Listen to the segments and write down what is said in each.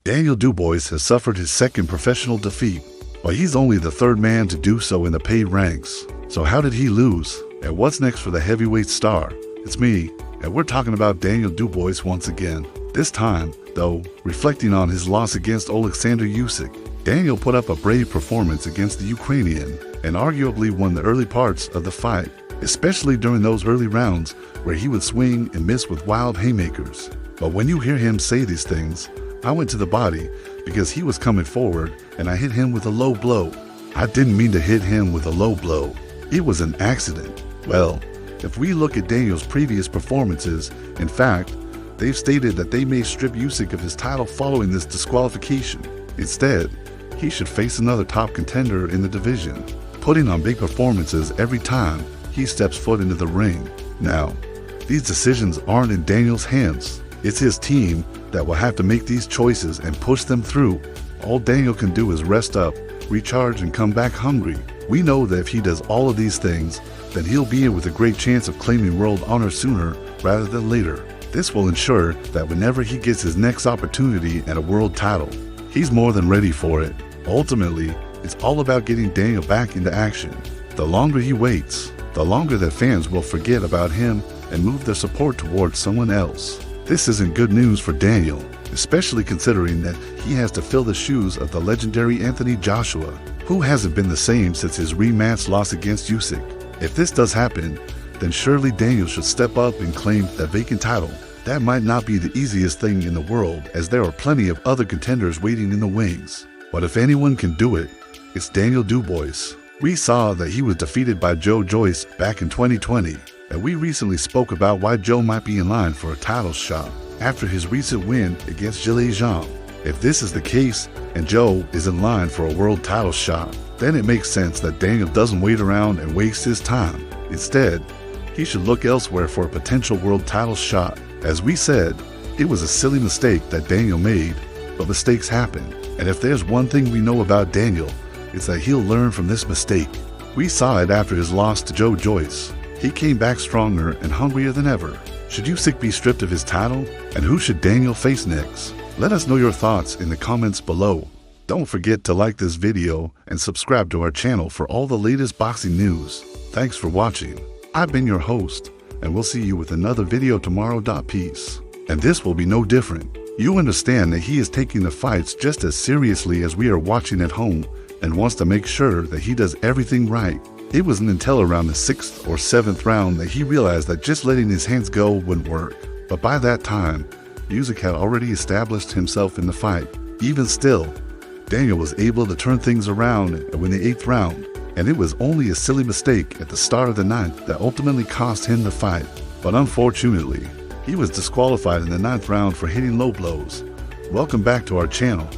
Daniel Dubois has suffered his second professional defeat, but he's only the third man to do so in the paid ranks. So how did he lose? And what's next for the heavyweight star? It's me, and we're talking about Daniel Dubois once again. This time, though, reflecting on his loss against Oleksandr Usyk, Daniel put up a brave performance against the Ukrainian and arguably won the early parts of the fight, especially during those early rounds where he would swing and miss with wild haymakers. But when you hear him say these things, I went to the body because he was coming forward and I hit him with a low blow. I didn't mean to hit him with a low blow. It was an accident. Well, if we look at Daniel's previous performances, in fact, they've stated that they may strip Usyk of his title following this disqualification. Instead, he should face another top contender in the division, putting on big performances every time he steps foot into the ring. Now, these decisions aren't in Daniel's hands. It's his team that will have to make these choices and push them through. All Daniel can do is rest up, recharge, and come back hungry. We know that if he does all of these things, then he'll be in with a great chance of claiming world honor sooner rather than later. This will ensure that whenever he gets his next opportunity at a world title, he's more than ready for it. Ultimately, it's all about getting Daniel back into action. The longer he waits, the longer that fans will forget about him and move their support towards someone else. This isn't good news for Daniel, especially considering that he has to fill the shoes of the legendary Anthony Joshua, who hasn't been the same since his rematch loss against Usyk. If this does happen, then surely Daniel should step up and claim that vacant title. That might not be the easiest thing in the world, as there are plenty of other contenders waiting in the wings. But if anyone can do it, it's Daniel Dubois. We saw that he was defeated by Joe Joyce back in 2020, and we recently spoke about why Joe might be in line for a title shot after his recent win against Zhang. If this is the case and Joe is in line for a world title shot, then it makes sense that Daniel doesn't wait around and waste his time. Instead, he should look elsewhere for a potential world title shot. As we said, it was a silly mistake that Daniel made, but mistakes happen. And if there's one thing we know about Daniel, it's that he'll learn from this mistake. We saw it after his loss to Joe Joyce. He came back stronger and hungrier than ever. Should Usyk be stripped of his title? And who should Daniel face next? Let us know your thoughts in the comments below. Don't forget to like this video and subscribe to our channel for all the latest boxing news. Thanks for watching. I've been your host, and we'll see you with another video tomorrow. Peace. And this will be no different. You understand that he is taking the fights just as seriously as we are watching at home and wants to make sure that he does everything right. It wasn't until around the 6th or 7th round that he realized that just letting his hands go wouldn't work. But by that time, Usyk had already established himself in the fight. Even still, Daniel was able to turn things around and win the 8th round, and it was only a silly mistake at the start of the 9th that ultimately cost him the fight. But unfortunately, he was disqualified in the 9th round for hitting low blows. Welcome back to our channel.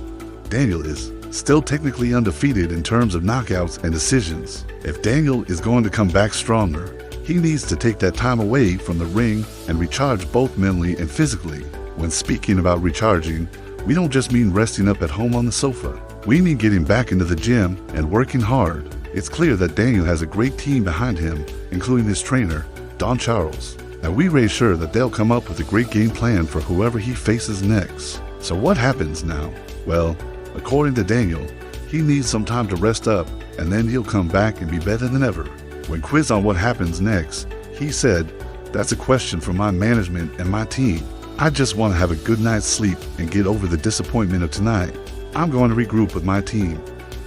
Daniel is still technically undefeated in terms of knockouts and decisions. If Daniel is going to come back stronger, he needs to take that time away from the ring and recharge both mentally and physically. When speaking about recharging, we don't just mean resting up at home on the sofa. We mean getting back into the gym and working hard. It's clear that Daniel has a great team behind him, including his trainer, Don Charles. And we made sure that they'll come up with a great game plan for whoever he faces next. So what happens now? Well, according to Daniel, he needs some time to rest up, and then he'll come back and be better than ever. When quizzed on what happens next, he said, "That's a question for my management and my team. I just want to have a good night's sleep and get over the disappointment of tonight. I'm going to regroup with my team,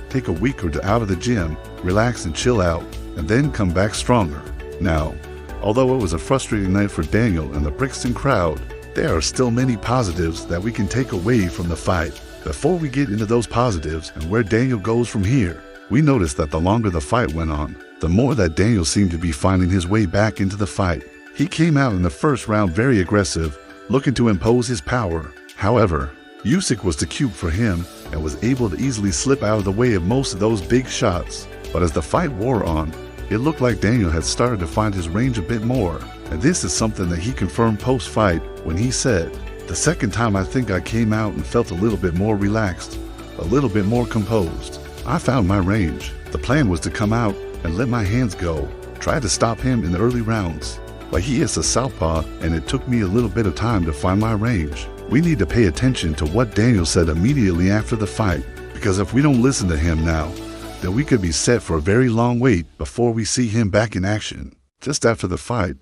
take a week or two out of the gym, relax and chill out, and then come back stronger." Now, although it was a frustrating night for Daniel and the Brixton crowd, there are still many positives that we can take away from the fight. Before we get into those positives and where Daniel goes from here, we noticed that the longer the fight went on, the more that Daniel seemed to be finding his way back into the fight. He came out in the first round very aggressive, looking to impose his power. However, Usyk was too cute for him and was able to easily slip out of the way of most of those big shots. But as the fight wore on, it looked like Daniel had started to find his range a bit more. And this is something that he confirmed post-fight when he said, "The second time I think I came out and felt a little bit more relaxed, a little bit more composed. I found my range. The plan was to come out and let my hands go, try to stop him in the early rounds. But he is a southpaw and it took me a little bit of time to find my range. We need to pay attention to what Daniel said immediately after the fight, because if we don't listen to him now, then we could be set for a very long wait before we see him back in action. Just after the fight,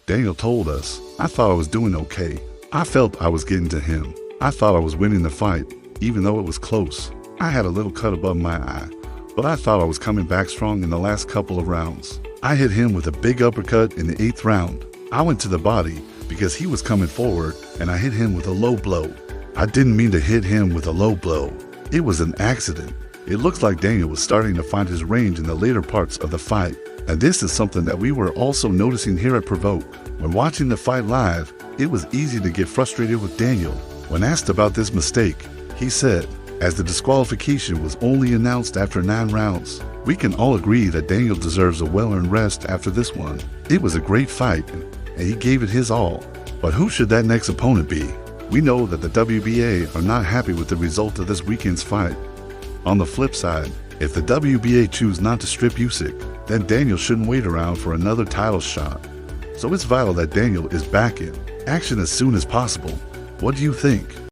Daniel told us, "I thought I was doing okay. I felt I was getting to him. I thought I was winning the fight, even though it was close. I had a little cut above my eye, but I thought I was coming back strong in the last couple of rounds. I hit him with a big uppercut in the 8th round. I went to the body because he was coming forward, and I hit him with a low blow. I didn't mean to hit him with a low blow. It was an accident." It looks like Daniel was starting to find his range in the later parts of the fight, and this is something that we were also noticing here at Provoke. When watching the fight live, it was easy to get frustrated with Daniel. When asked about this mistake, he said, as the disqualification was only announced after 9 rounds, "We can all agree that Daniel deserves a well-earned rest after this one. It was a great fight, and he gave it his all. But who should that next opponent be? We know that the WBA are not happy with the result of this weekend's fight. On the flip side, if the WBA choose not to strip Usyk, then Daniel shouldn't wait around for another title shot. So it's vital that Daniel is back in action as soon as possible. What do you think?"